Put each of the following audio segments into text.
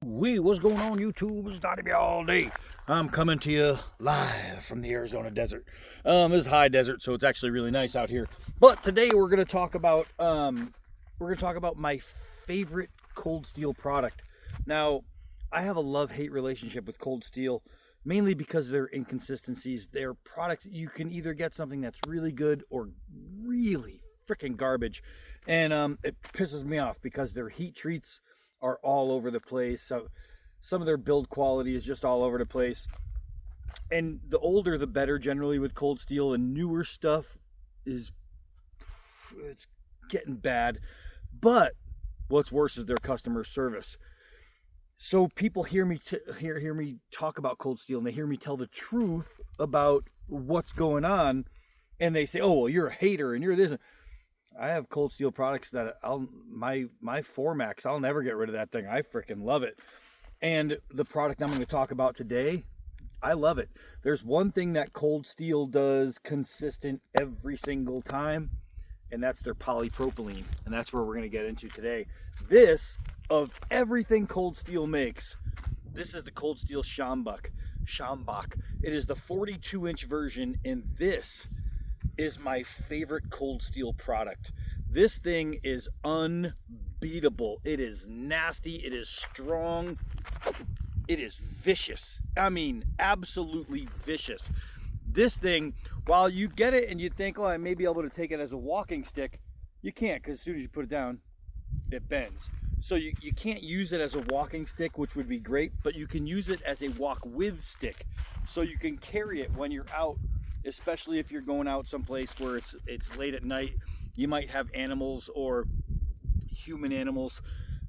What's going on, YouTube? It's Donnie all day. I'm coming to you live from the Arizona desert. This is high desert, so it's actually really nice out here. But today we're gonna talk about my favorite cold steel product. Now, I have a love-hate relationship with cold steel, mainly because of their inconsistencies. Their products, you can either get something that's really good or really freaking garbage, and it pisses me off because their heat treats are all over the place. So some of their build quality is just all over the place. And the older the better generally with cold steel, and newer stuff it's getting bad. But what's worse is their customer service. So people hear me hear me talk about cold steel, and they hear me tell the truth about what's going on, and they say, "Oh, well, you're a hater and you're this." I have cold steel products that my Formax, I'll never get rid of that thing. I freaking love it. And the product I'm going to talk about today, I love it. There's one thing that cold steel does consistent every single time, and that's their polypropylene. And that's where we're going to get into today. This, of everything cold steel makes, this is the cold steel Shambach. It is the 42-inch version, and this is my favorite cold steel product. This thing is unbeatable. It is nasty. It is strong. It is vicious. I mean, absolutely vicious. This thing, while you get it and you think, oh, I may be able to take it as a walking stick, you can't, because as soon as you put it down, it bends. So you can't use it as a walking stick, which would be great, but you can use it as a walk with stick. So you can carry it when you're out, especially if you're going out someplace where it's late at night. You might have animals or human animals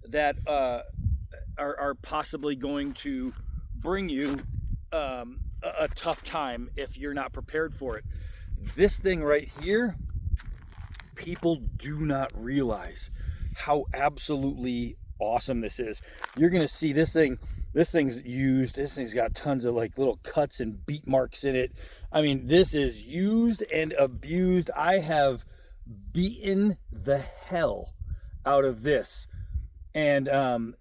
that are possibly going to bring you a tough time if you're not prepared for it. This thing right here, people do not realize how absolutely awesome this is. You're gonna see this thing's used. This thing's got tons of like little cuts and beat marks in it. I mean, this is used and abused. I have beaten the hell out of this, and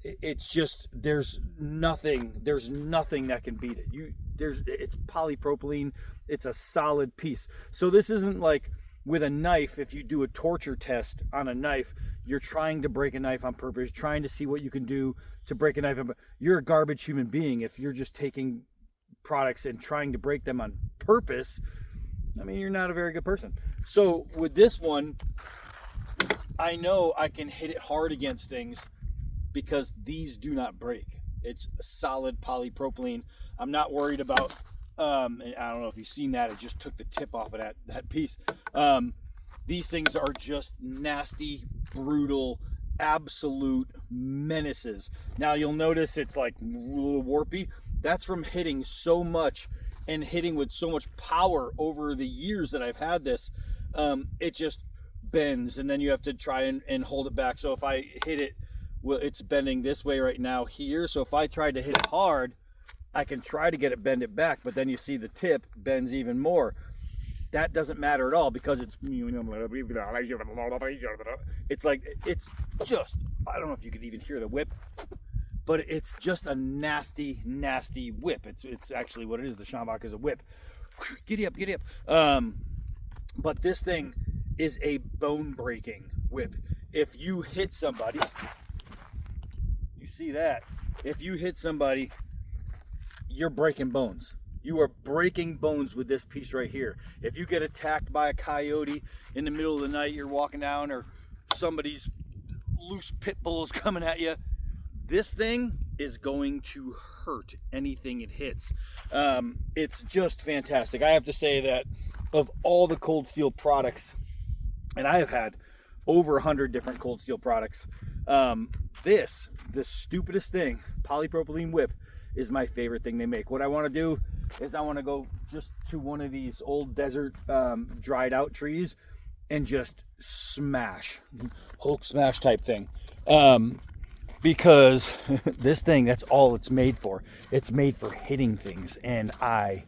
it's just there's nothing that can beat it. It's polypropylene. It's a solid piece. So this isn't like with a knife. If you do a torture test on a knife, you're trying to break a knife on purpose, trying to see what you can do to break a knife. You're a garbage human being if you're just taking products and trying to break them on purpose. I mean, you're not a very good person. So with this one, I know I can hit it hard against things because these do not break. It's solid polypropylene. I'm not worried about and I don't know if you've seen that, it just took the tip off of that piece. These things are just nasty, brutal, absolute menaces. Now you'll notice it's like a little warpy. That's from hitting so much and hitting with so much power over the years that I've had this. It just bends, and then you have to try and hold it back. So if I hit it, well, it's bending this way right now here. So if I tried to hit it hard, I can try to bend it back, but then you see the tip bends even more. That doesn't matter at all because it's like, it's just, I don't know if you could even hear the whip, but it's just a nasty, nasty whip. It's actually what it is. The Shambach is a whip. Giddy up. But this thing is a bone-breaking whip. If you hit somebody, you see that. If you hit somebody, you're breaking bones. You are breaking bones with this piece right here. If you get attacked by a coyote in the middle of the night, you're walking down, or somebody's loose pit bull is coming at you, this thing is going to hurt anything it hits. It's just fantastic. I have to say that of all the cold steel products, and I have had over 100 different cold steel products, the stupidest thing, polypropylene whip, is my favorite thing they make. What I want to do is I want to go just to one of these old desert dried out trees and just smash, Hulk smash type thing, because this thing, that's all it's made for. It's made for hitting things, and I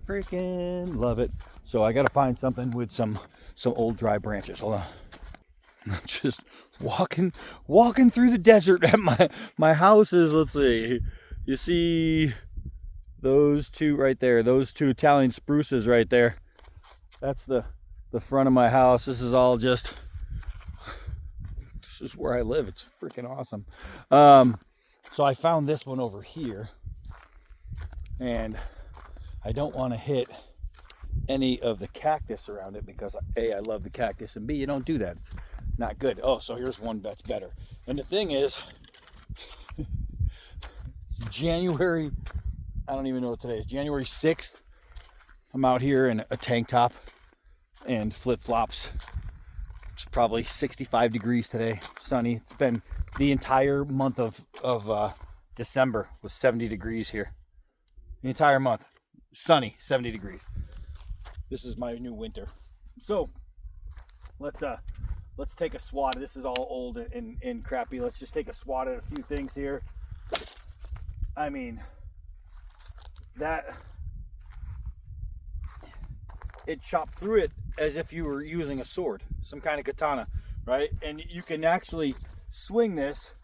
freaking love it. So I got to find something with some old dry branches. Hold on. I'm just walking through the desert at my house is, let's see, you see those two right there, those two Italian spruces right there. That's the front of my house. This is all just, this is where I live. It's freaking awesome. So I found this one over here, and I don't want to hit any of the cactus around it because A, I love the cactus, and B, you don't do that. It's not good. Oh, so here's one that's better. And the thing is, January, I don't even know what today is, January 6th. I'm out here in a tank top and flip-flops. It's probably 65 degrees today, sunny. It's been the entire month of December was 70 degrees here. The entire month, sunny, 70 degrees. This is my new winter. So let's take a swat. This is all old and crappy. Let's just take a swat at a few things here. I mean, that it chopped through it as if you were using a sword, some kind of katana, right? And you can actually swing this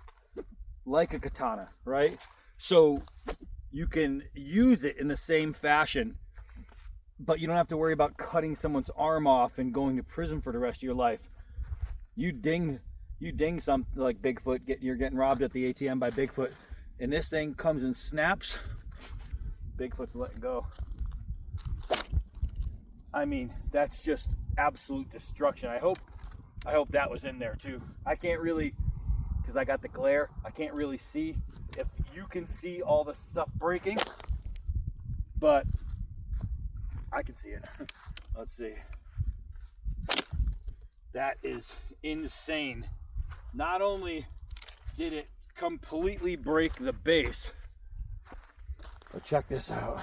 like a katana, right? So you can use it in the same fashion, but you don't have to worry about cutting someone's arm off and going to prison for the rest of your life. You ding something like Bigfoot, you're getting robbed at the ATM by Bigfoot, and this thing comes and snaps. Bigfoot's letting go. I mean, that's just absolute destruction. I hope that was in there too. I can't really, because I got the glare, I can't really see if you can see all the stuff breaking, but I can see it. Let's see. That is insane. Not only did it completely break the base, but check this out.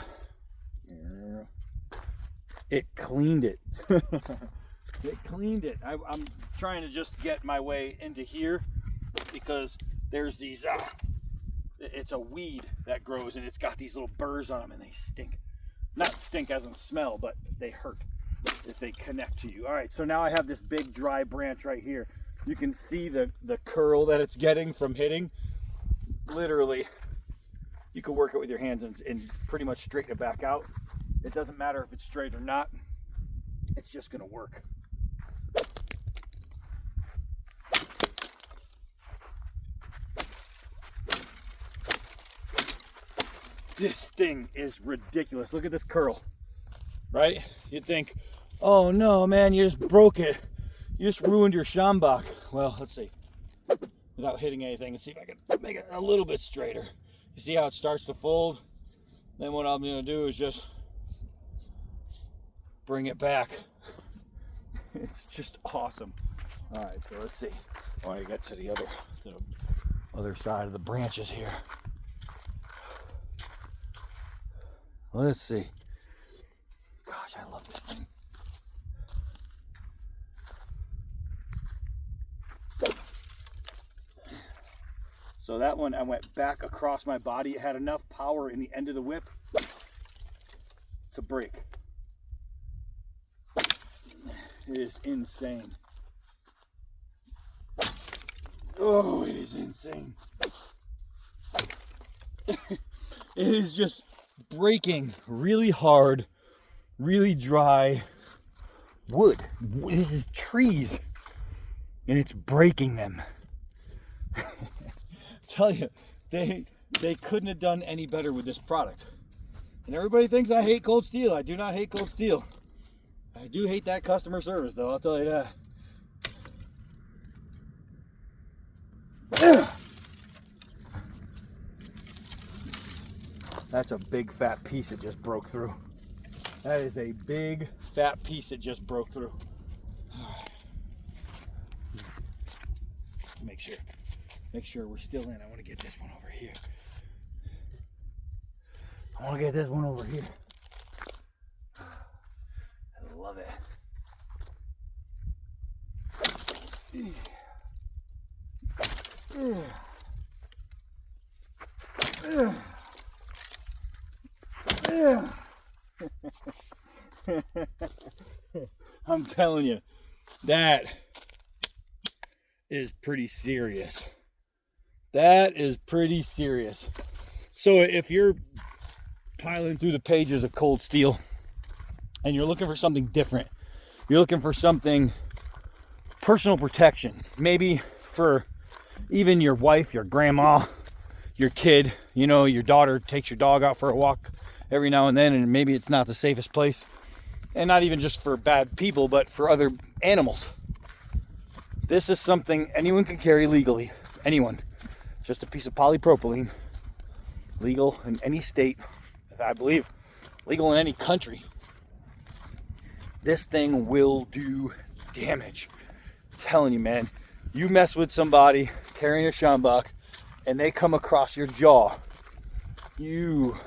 It cleaned it. It cleaned it. I'm trying to just get my way into here because there's these, it's a weed that grows and it's got these little burrs on them and they stink. Not stink as in smell, but they hurt if they connect to you. All right, so now I have this big dry branch right here. You can see the curl that it's getting from hitting. Literally, you can work it with your hands and pretty much straighten it back out. It doesn't matter if it's straight or not. It's just gonna work. This thing is ridiculous. Look at this curl, right? You'd think, oh no, man, you just broke it. You just ruined your Shambach. Well, let's see. Without hitting anything, and see if I can make it a little bit straighter. You see how it starts to fold? Then what I'm gonna do is just bring it back. It's just awesome. All right, so let's see. Oh, I got to the other side of the branches here. Let's see. Gosh, I love this thing. So that one, I went back across my body. It had enough power in the end of the whip to break. It is insane. Oh, it is insane. It is just breaking really hard, really dry wood. This is trees, and it's breaking them. Tell you, they couldn't have done any better with this product. And everybody thinks I hate cold steel. I do not hate cold steel. I do hate that customer service, though, I'll tell you that. That's a big fat piece it just broke through. That is a big fat piece it just broke through. Make sure we're still in. I want to get this one over here. I want to get this one over here. I love it. I'm telling you, that is pretty serious. That is pretty serious. So if you're piling through the pages of Cold Steel and you're looking for something different, you're looking for something personal protection, maybe for even your wife, your grandma, your kid, you know, your daughter takes your dog out for a walk every now and then, and maybe it's not the safest place, and not even just for bad people, but for other animals. This is something anyone can carry legally. Anyone. Just a piece of polypropylene, legal in any state, I believe, legal in any country. This thing will do damage. I'm telling you, man, you mess with somebody carrying a Shambach and they come across your jaw, you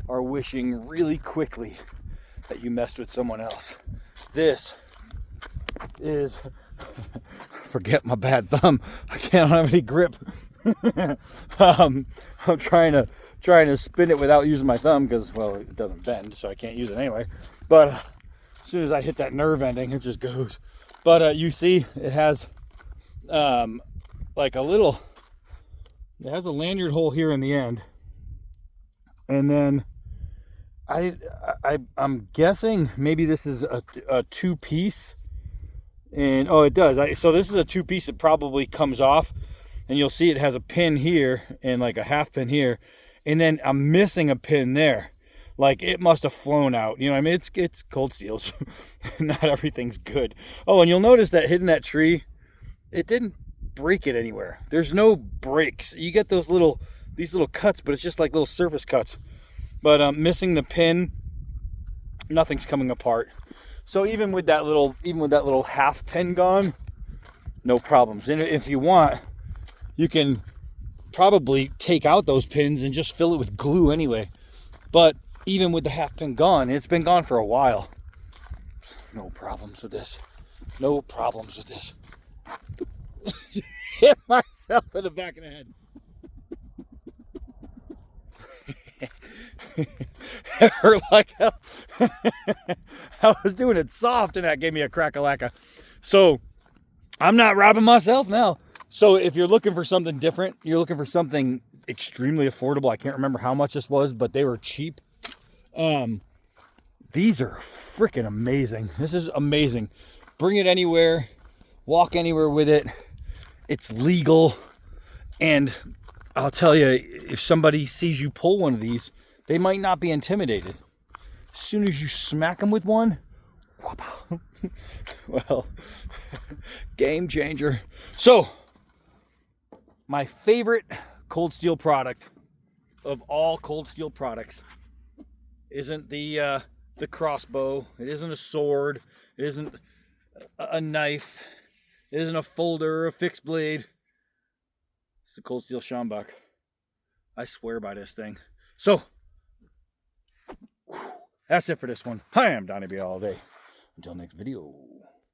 are wishing really quickly that you messed with someone else. This is, forget my bad thumb, I can't have any grip. I'm trying to spin it without using my thumb because, well, it doesn't bend, so I can't use it anyway. But as soon as I hit that nerve ending, it just goes. But you see, it has like a little, it has a lanyard hole here in the end, and then I'm guessing maybe this is a two-piece, and oh, it does. So this is a two-piece that probably comes off. And you'll see it has a pin here and like a half pin here. And then I'm missing a pin there. Like it must have flown out. You know what I mean? It's Cold Steel, so not everything's good. Oh, and you'll notice that hitting that tree, it didn't break it anywhere. There's no breaks. You get these little cuts, but it's just like little surface cuts. But missing the pin, nothing's coming apart. So even with that little half pin gone, no problems. And if you want, you can probably take out those pins and just fill it with glue anyway. But even with the half pin gone, it's been gone for a while. No problems with this. No problems with this. Hit myself in the back of the head. It hurt like hell. I was doing it soft and that gave me a crack-a-lacka. So I'm not robbing myself now. So if you're looking for something different, you're looking for something extremely affordable. I can't remember how much this was, but they were cheap. These are freaking amazing. This is amazing. Bring it anywhere, walk anywhere with it. It's legal. And I'll tell you, if somebody sees you pull one of these, they might not be intimidated. As soon as you smack them with one, well, game changer. So, my favorite Cold Steel product of all Cold Steel products isn't the crossbow. It isn't a sword. It isn't a knife. It isn't a folder or a fixed blade. It's the Cold Steel Shambach. I swear by this thing. So, that's it for this one. Hi, I'm Donnie B all day. Until next video.